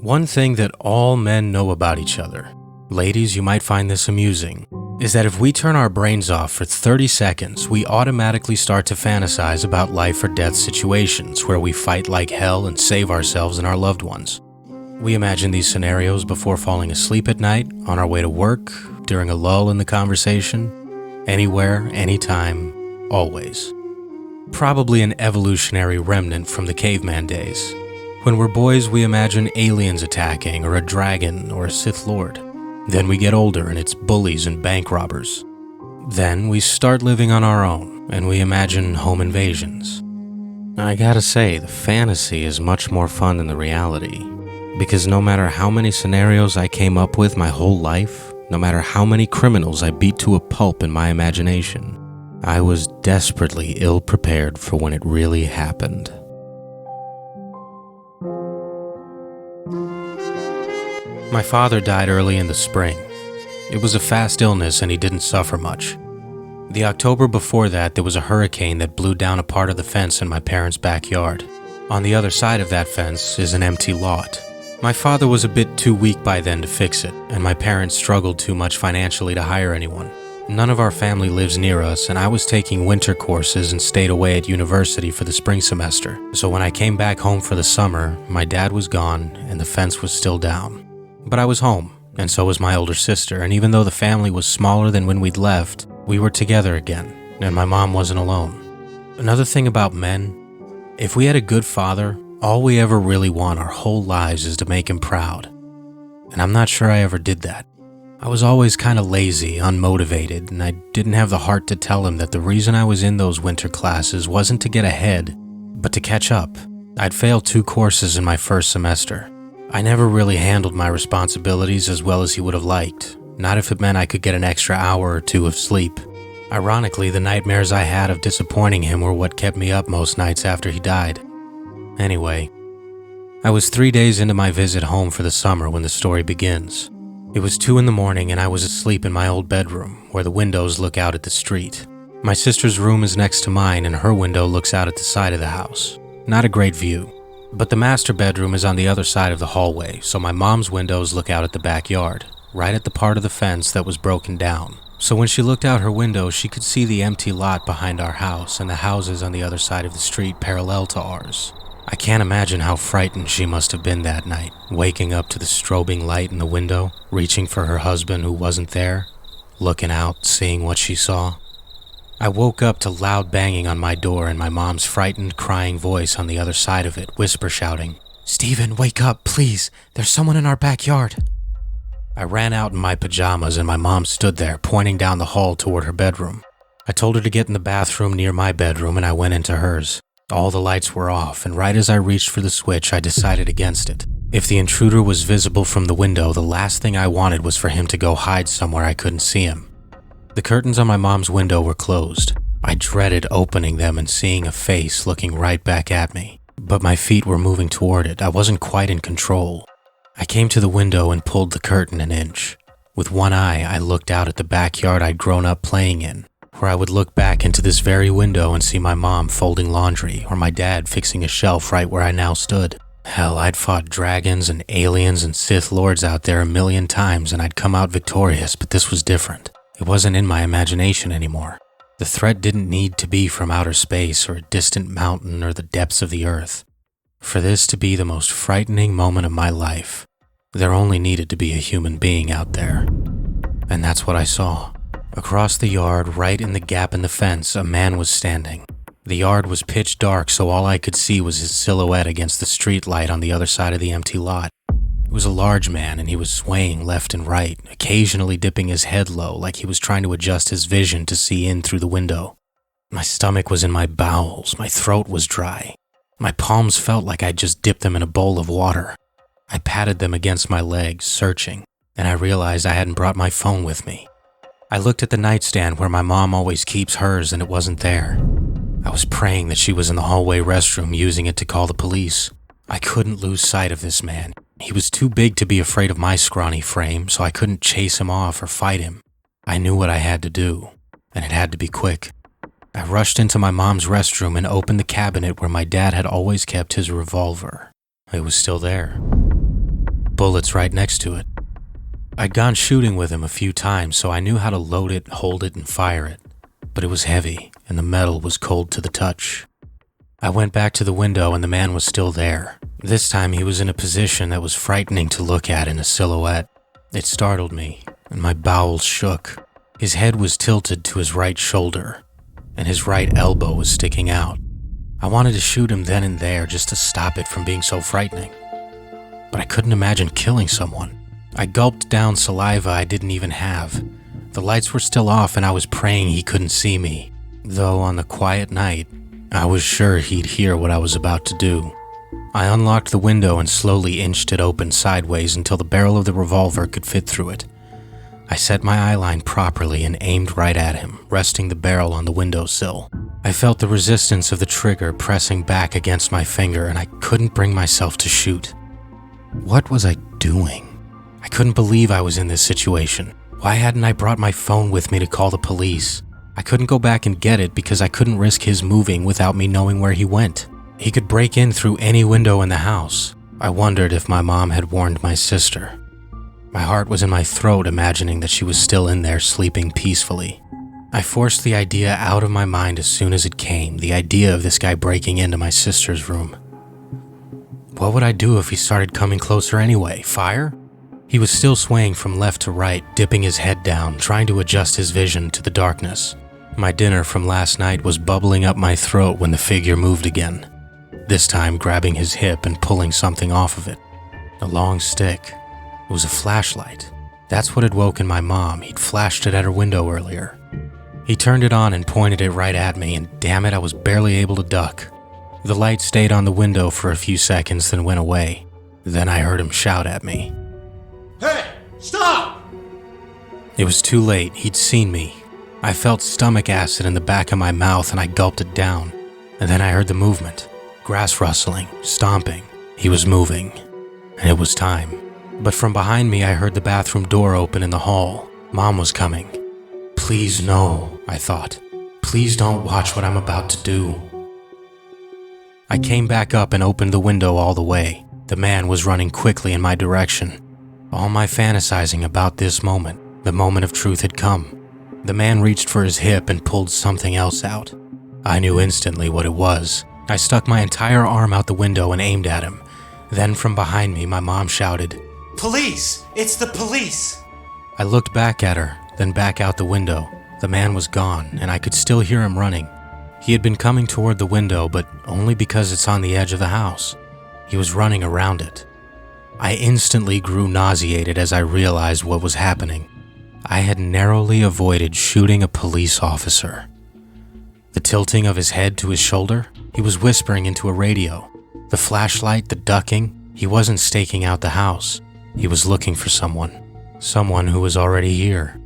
One thing that all men know about each other, ladies, you might find this amusing, is that if we turn our brains off for 30 seconds, we automatically start to fantasize about life or death situations where we fight like hell and save ourselves and our loved ones. We imagine these scenarios before falling asleep at night, on our way to work, during a lull in the conversation, anywhere, anytime, always. Probably an evolutionary remnant from the caveman days. When we're boys, we imagine aliens attacking, or a dragon, or a Sith Lord. Then we get older and it's bullies and bank robbers. Then we start living on our own, and we imagine home invasions. I gotta say, the fantasy is much more fun than the reality. Because no matter how many scenarios I came up with my whole life, no matter how many criminals I beat to a pulp in my imagination, I was desperately ill-prepared for when it really happened. My father died early in the spring. It was a fast illness and he didn't suffer much. The October before that, there was a hurricane that blew down a part of the fence in my parents' backyard. On the other side of that fence is an empty lot. My father was a bit too weak by then to fix it, and my parents struggled too much financially to hire anyone. None of our family lives near us, and I was taking winter courses and stayed away at university for the spring semester. So when I came back home for the summer, my dad was gone and the fence was still down. But I was home, and so was my older sister, and even though the family was smaller than when we'd left, we were together again, and my mom wasn't alone. Another thing about men, if we had a good father, all we ever really want our whole lives is to make him proud. And I'm not sure I ever did that. I was always kind of lazy, unmotivated, and I didn't have the heart to tell him that the reason I was in those winter classes wasn't to get ahead, but to catch up. I'd failed 2 courses in my first semester. I never really handled my responsibilities as well as he would have liked, not if it meant I could get an extra hour or 2 of sleep. Ironically, the nightmares I had of disappointing him were what kept me up most nights after he died. Anyway, I was 3 days into my visit home for the summer when the story begins. It was 2 in the morning and I was asleep in my old bedroom, where the windows look out at the street. My sister's room is next to mine and her window looks out at the side of the house. Not a great view. But the master bedroom is on the other side of the hallway, so my mom's windows look out at the backyard, right at the part of the fence that was broken down. So when she looked out her window, she could see the empty lot behind our house and the houses on the other side of the street parallel to ours. I can't imagine how frightened she must have been that night, waking up to the strobing light in the window, reaching for her husband who wasn't there, looking out, seeing what she saw. I woke up to loud banging on my door and my mom's frightened, crying voice on the other side of it, whisper shouting, "Steven, wake up, please. There's someone in our backyard." I ran out in my pajamas and my mom stood there, pointing down the hall toward her bedroom. I told her to get in the bathroom near my bedroom and I went into hers. All the lights were off, and right as I reached for the switch, I decided against it. If the intruder was visible from the window, the last thing I wanted was for him to go hide somewhere I couldn't see him. The curtains on my mom's window were closed. I dreaded opening them and seeing a face looking right back at me. But my feet were moving toward it. I wasn't quite in control. I came to the window and pulled the curtain an inch. With one eye, I looked out at the backyard I'd grown up playing in, where I would look back into this very window and see my mom folding laundry or my dad fixing a shelf right where I now stood. Hell, I'd fought dragons and aliens and Sith Lords out there 1,000,000 times and I'd come out victorious, but this was different. It wasn't in my imagination anymore. The threat didn't need to be from outer space or a distant mountain or the depths of the earth. For this to be the most frightening moment of my life, there only needed to be a human being out there. And that's what I saw. Across the yard, right in the gap in the fence, a man was standing. The yard was pitch dark, so all I could see was his silhouette against the street light on the other side of the empty lot. He was a large man and he was swaying left and right, occasionally dipping his head low like he was trying to adjust his vision to see in through the window. My stomach was in my bowels, my throat was dry. My palms felt like I'd just dipped them in a bowl of water. I patted them against my legs, searching, and I realized I hadn't brought my phone with me. I looked at the nightstand where my mom always keeps hers and it wasn't there. I was praying that she was in the hallway restroom using it to call the police. I couldn't lose sight of this man. He was too big to be afraid of my scrawny frame, so I couldn't chase him off or fight him. I knew what I had to do, and it had to be quick. I rushed into my mom's restroom and opened the cabinet where my dad had always kept his revolver. It was still there. bullets right next to it. I'd gone shooting with him a few times, so I knew how to load it, hold it, and fire it. But it was heavy, and the metal was cold to the touch. I went back to the window and the man was still there. This time he was in a position that was frightening to look at in a silhouette. It startled me, and my bowels shook. His head was tilted to his right shoulder, and his right elbow was sticking out. I wanted to shoot him then and there just to stop it from being so frightening. But I couldn't imagine killing someone. I gulped down saliva I didn't even have. The lights were still off and I was praying he couldn't see me. Though on the quiet night, I was sure he'd hear what I was about to do. I unlocked the window and slowly inched it open sideways until the barrel of the revolver could fit through it. I set my eyeline properly and aimed right at him, resting the barrel on the windowsill. I felt the resistance of the trigger pressing back against my finger and I couldn't bring myself to shoot. What was I doing? I couldn't believe I was in this situation. Why hadn't I brought my phone with me to call the police? I couldn't go back and get it because I couldn't risk his moving without me knowing where he went. He could break in through any window in the house. I wondered if my mom had warned my sister. My heart was in my throat imagining that she was still in there sleeping peacefully. I forced the idea out of my mind as soon as it came, the idea of this guy breaking into my sister's room. What would I do if he started coming closer anyway? Fire? He was still swaying from left to right, dipping his head down, trying to adjust his vision to the darkness. My dinner from last night was bubbling up my throat when the figure moved again, this time grabbing his hip and pulling something off of it. A long stick. It was a flashlight. That's what had woken my mom. He'd flashed it at her window earlier. He turned it on and pointed it right at me, and damn it, I was barely able to duck. The light stayed on the window for a few seconds, then went away. Then I heard him shout at me. Hey, stop! It was too late. He'd seen me. I felt stomach acid in the back of my mouth and I gulped it down. And then I heard the movement. Grass rustling, stomping. He was moving. And it was time. But from behind me I heard the bathroom door open in the hall. Mom was coming. Please no, I thought. Please don't watch what I'm about to do. I came back up and opened the window all the way. The man was running quickly in my direction. All my fantasizing about this moment, the moment of truth had come. The man reached for his hip and pulled something else out. I knew instantly what it was. I stuck my entire arm out the window and aimed at him. Then from behind me, my mom shouted, Police! It's the police! I looked back at her, then back out the window. The man was gone, and I could still hear him running. He had been coming toward the window, but only because it's on the edge of the house. He was running around it. I instantly grew nauseated as I realized what was happening. I had narrowly avoided shooting a police officer. The tilting of his head to his shoulder, he was whispering into a radio. The flashlight, the ducking, he wasn't staking out the house. He was looking for someone who was already here.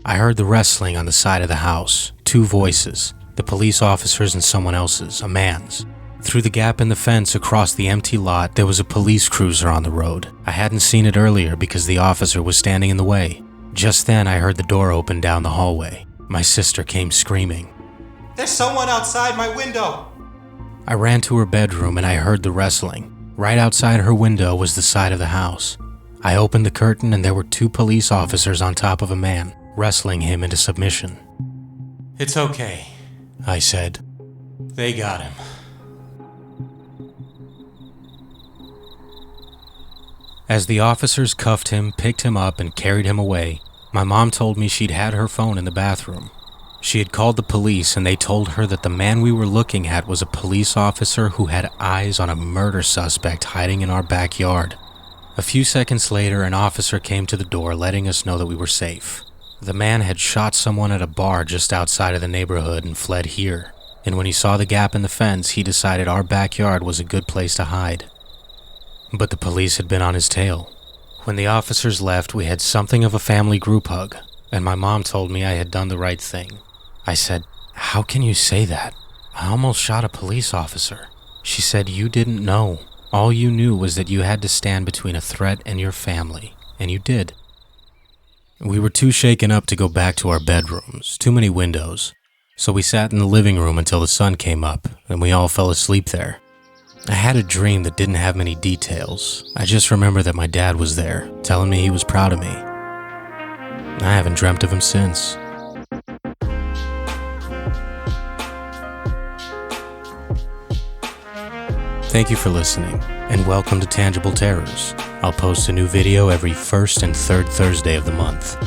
I heard the wrestling on the side of the house, two voices, the police officer's and someone else's, a man's. Through the gap in the fence across the empty lot, there was a police cruiser on the road. I hadn't seen it earlier because the officer was standing in the way. Just then, I heard the door open down the hallway. My sister came screaming. There's someone outside my window! I ran to her bedroom and I heard the wrestling. Right outside her window was the side of the house. I opened the curtain and there were two police officers on top of a man, wrestling him into submission. It's okay, I said. They got him. As the officers cuffed him, picked him up, and carried him away, my mom told me she'd had her phone in the bathroom. She had called the police and they told her that the man we were looking at was a police officer who had eyes on a murder suspect hiding in our backyard. A few seconds later, an officer came to the door letting us know that we were safe. The man had shot someone at a bar just outside of the neighborhood and fled here. And when he saw the gap in the fence, he decided our backyard was a good place to hide. But the police had been on his tail. When the officers left, we had something of a family group hug, and my mom told me I had done the right thing. I said, "How can you say that? I almost shot a police officer." She said, "You didn't know. All you knew was that you had to stand between a threat and your family, and you did." We were too shaken up to go back to our bedrooms, too many windows. So we sat in the living room until the sun came up, and we all fell asleep there. I had a dream that didn't have many details. I just remember that my dad was there, telling me he was proud of me. I haven't dreamt of him since. Thank you for listening, and welcome to Tangible Terrors. I'll post a new video every first and third Thursday of the month.